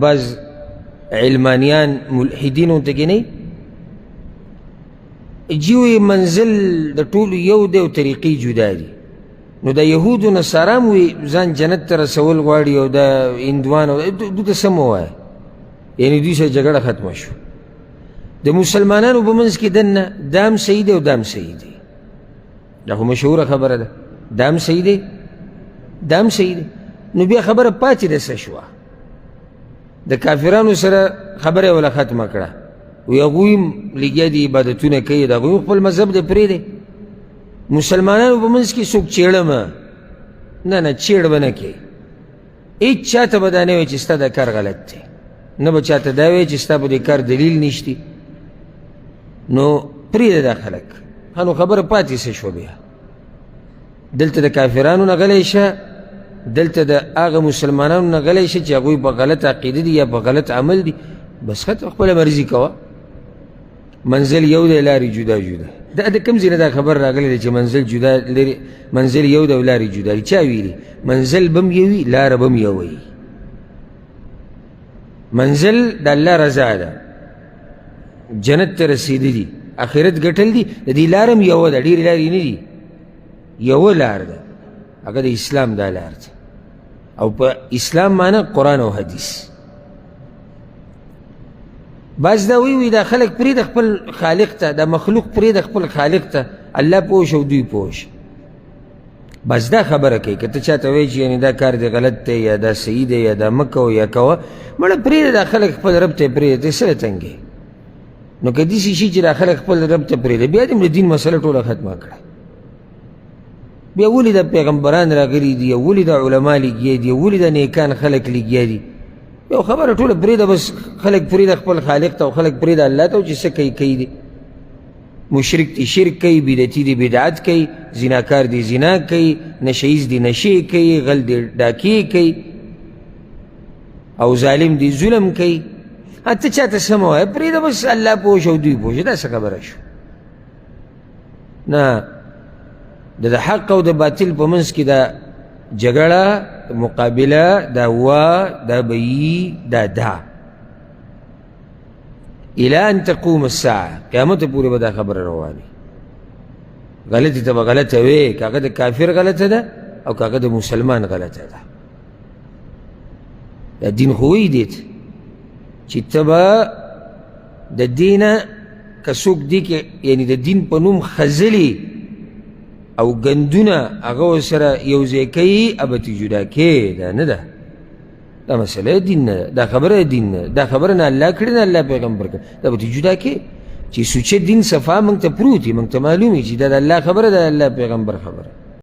بعض علمانیان ملحدین ورته کې نه جیوی منزل د ټولو یو دی او طریقې جدا دي. نو د یهودو نصارا هم وي ځان جنت ته رسول غواړي او د هندوانو دوی ته څه مه وایه، یعنې دوی سره جګړه ختمه شو. د مسلمانانو په منځ کې دننه دا هم صحیح دی او دا هم صحیح دی، دا خو مشهوره خبره ده، دا هم صحیح دی دا هم صحیح دی. نو بیا خبره پاتې ده څه شوه، د کافرانو سره خبره ولا ختمه کړه، وی هغوی هم لګیا دي عبادتونه کوي، د هغوی خپل مذهب دی پرېږدی. مسلمانانو په منځ کې څوک چیړه مه، نه نه چیړ به نه کوي، هېڅ چا ته به دا نه وایي چې ستا دا کار غلط دی، نه به چا ته دا وایي چې ستا په دې کار دلیل نشتی. نو پرېږده دا خلک، ښه نو خبره پاتې څه شوه، بیا دلته د کافرانو نه غلی شه، دلته د هغه مسلمانانو نه غلی شه چې هغوی په غلط عقیده دي یا په غلط عمل دي، بس ختم خپله مرضي کوه. منزل یو دی لارې جدا جدا، دا د کوم ځای نه دا خبر راغلی دی چې منزل جدا لري، منزل یو دی او لارې جدا دي. چا ویلي؟ منزل به هم یو وي، لاره به هم یو وي. منزل د الله رضا ده، جنت ته رسېدلي، آخرت ګټل دي، د دې لاره هم یوه ده، ډېرې لارې نه دي، یوه لار ده، هغه د اسلام دا لار ده. او په اسلام معنی قرآن او حدیث. بعض دا وی دا خلک پرېږده خپل خالق ته، دا مخلوق پرېږده خپل خالق ته، الله پوه شه او دوی پوه شه. بس دا خبره کوي، که ته چا ته وایي چې یعنې دا کار دی غلط دی یا دا صحیح دی یا دا مه کوه یا کوه، مړه پرېږده دا خلک خپل رب ته یې پرېږده، ته څه تنګې. نو که داسې شي چې دا خلک خپل رب ته پرېږده، بیا دې د دین مسله ټوله ختمه کړه. بیا ولې د پیغمبران راغلي دي، ولې د علما لګیا دي، ولې د نیکان خلک لګیا دي، یو خبره ټوله پرېږده، بس خلک پرېږده خپل خالق ته او خلک پرېږده الله ته، او چې څه کوي کوي دي. مشرک دی شرک کوي، بدعتي دی بدعت کوي، زناکار دی زنا کوي، نشهیز دی نشې کوي، غل دی ډاکې کوي، او ظالم دی ظلم کوي. ته چا ته څه مه وایه، پرېږده بس الله پوه شه او دوی پوه شه، دا څه خبره شو. نه د حق او د باطل په منځ کې دا جګړه مقابله دا دا بهیي دا الى ان تقوم الساعه، قیامت پورې به دا خبره رواني. غلطي ته به غلطه وې، که هغه د کافر غلطه ده او که هغه د مسلمان غلطه ده. دا دین خو وایي دې ته چې ته به د دینه که څوک دې کې یعنې د دین په نوم خځلې او ګندونه هغه ورسره یو ځای کوي، ابه ته جدا کې، دا نه ده، دا مسله دین نه ده، دا خبره دین نه ده، دا خبره نه الله کړې نه الله پیغمبر کړې، دا به ته جدا کې چې سوچه دین صفا موږ ته پروت وي، موږ ته معلوم وي چې دا د الله خبره ده، د الله پیغمبر خبره.